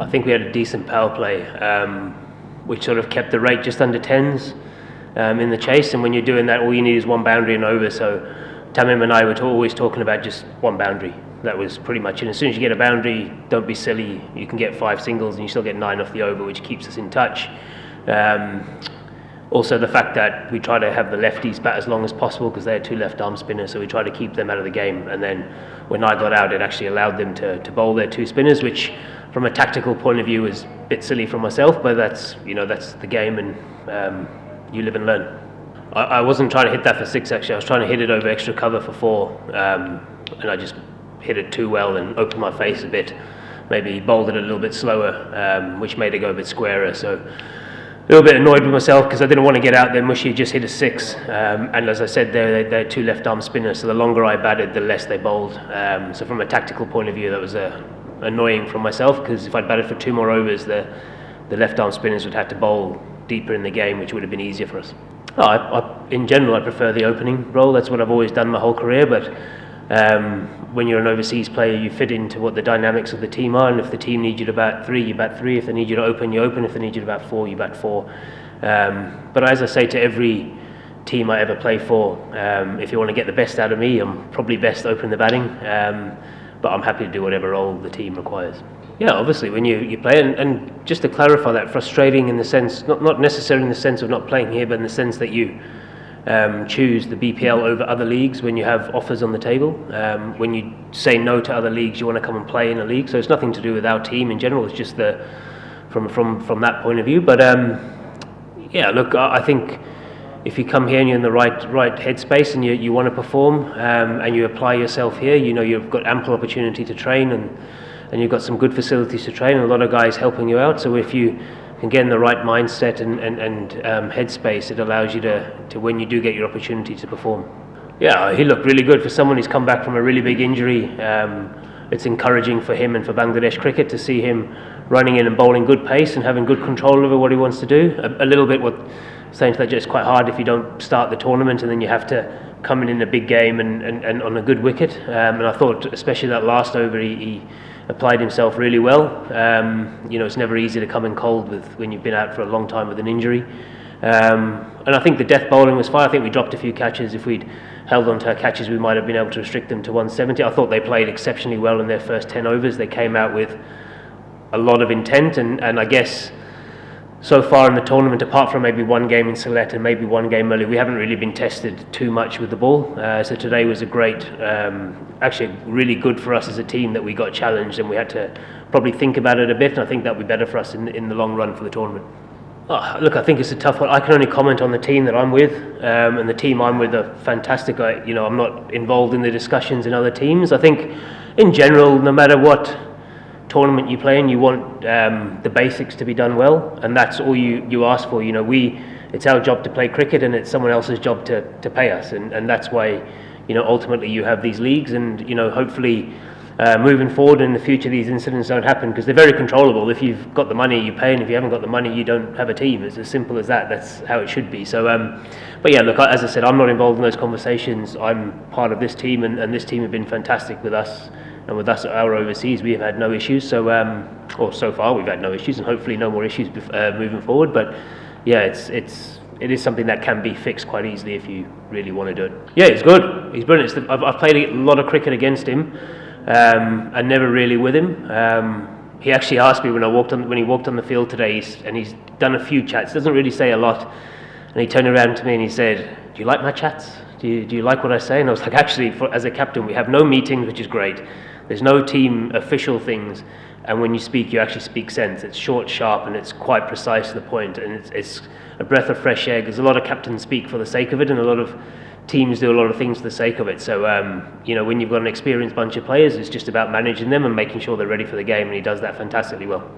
I think we had a decent power play, which sort of kept the rate just under 10s in the chase. And when you're doing that, all you need is one boundary and over. So Tamim and I were always talking about just one boundary. That was pretty much it. As soon as you get a boundary, don't be silly. You can get 5 singles and you still get 9 off the over, which keeps us in touch. Also, the fact that we try to have the lefties bat as long as possible because they're 2 left arm spinners, so we try to keep them out of the game. And then when I got out, it actually allowed them to bowl their 2 spinners, which from a tactical point of view is a bit silly for myself, but that's the game, and you live and learn. I wasn't trying to hit that for 6 actually. I was trying to hit it over extra cover for 4, and I just hit it too well and opened my face a bit. Maybe bowled it a little bit slower, which made it go a bit squarer. So a little bit annoyed with myself because I didn't want to get out there mushy, just hit a 6. And as I said, they're 2 left arm spinners, so the longer I batted, the less they bowled. So from a tactical point of view, that was annoying from myself, because if I'd batted for 2 more overs, the left arm spinners would have to bowl deeper in the game, which would have been easier for us. In general, I prefer the opening role. That's what I've always done my whole career, but when you're an overseas player, you fit into what the dynamics of the team are, and if the team needs you to bat 3, you bat 3. If they need you to open, you open. If they need you to bat 4, you bat 4. But as I say to every team I ever play for, if you want to get the best out of me, I'm probably best opening the batting, but I'm happy to do whatever role the team requires. Yeah, obviously when you play, and just to clarify that, frustrating in the sense, not necessarily in the sense of not playing here, but in the sense that you choose the BPL over other leagues when you have offers on the table. When you say no to other leagues, you want to come and play in a league. So it's nothing to do with our team in general. It's just from that point of view. But yeah, look, I think if you come here and you're in the right headspace and you want to perform, and you apply yourself here, you've got ample opportunity to train, and you've got some good facilities to train, and a lot of guys helping you out. So if you can get in the right mindset and headspace, it allows you to when you do get your opportunity to perform. Yeah, he looked really good for someone who's come back from a really big injury. It's encouraging for him and for Bangladesh cricket to see him running in and bowling good pace and having good control over what he wants to do. A little bit what saying to that, it's quite hard if you don't start the tournament and then you have to come in a big game and on a good wicket. And I thought, especially that last over, he applied himself really well. It's never easy to come in cold when you've been out for a long time with an injury. And I think the death bowling was fine. I think we dropped a few catches. If we'd held on to our catches, we might have been able to restrict them to 170. I thought they played exceptionally well in their first 10 overs. They came out with a lot of intent, and I guess so far in the tournament, apart from maybe one game in Sylhet and maybe one game early, we haven't really been tested too much with the ball. So today was a great, actually really good for us as a team that we got challenged, and we had to probably think about it a bit, and I think that'll be better for us in the long run for the tournament. Look, I think it's a tough one. I can only comment on the team that I'm with, and the team I'm with are fantastic. I'm not involved in the discussions in other teams. I think in general, no matter what tournament you play in, you want the basics to be done well, and that's all you ask for. It's our job to play cricket, and it's someone else's job to pay us, and that's why ultimately you have these leagues, and hopefully moving forward in the future these incidents don't happen, because they're very controllable. If you've got the money, you pay, and if you haven't got the money, you don't have a team. It's as simple as that. That's how it should be. So but yeah, look, as I said, I'm not involved in those conversations. I'm part of this team, and this team have been fantastic with us. And with us at our overseas, we have had no issues. So, or so far, we've had no issues, and hopefully no more issues moving forward. But yeah, it is something that can be fixed quite easily if you really want to do it. Yeah, he's good. He's brilliant. I've played a lot of cricket against him, and never really with him. He actually asked me when he walked on the field today, and he's done a few chats. Doesn't really say a lot, and he turned around to me and he said, "Do you like my chats? Do you like what I say?" And I was like, actually, as a captain, we have no meetings, which is great. There's no team official things, and when you speak, you actually speak sense. It's short, sharp, and it's quite precise to the point, and it's a breath of fresh air, because a lot of captains speak for the sake of it, and a lot of teams do a lot of things for the sake of it. So, when you've got an experienced bunch of players, it's just about managing them and making sure they're ready for the game, and he does that fantastically well.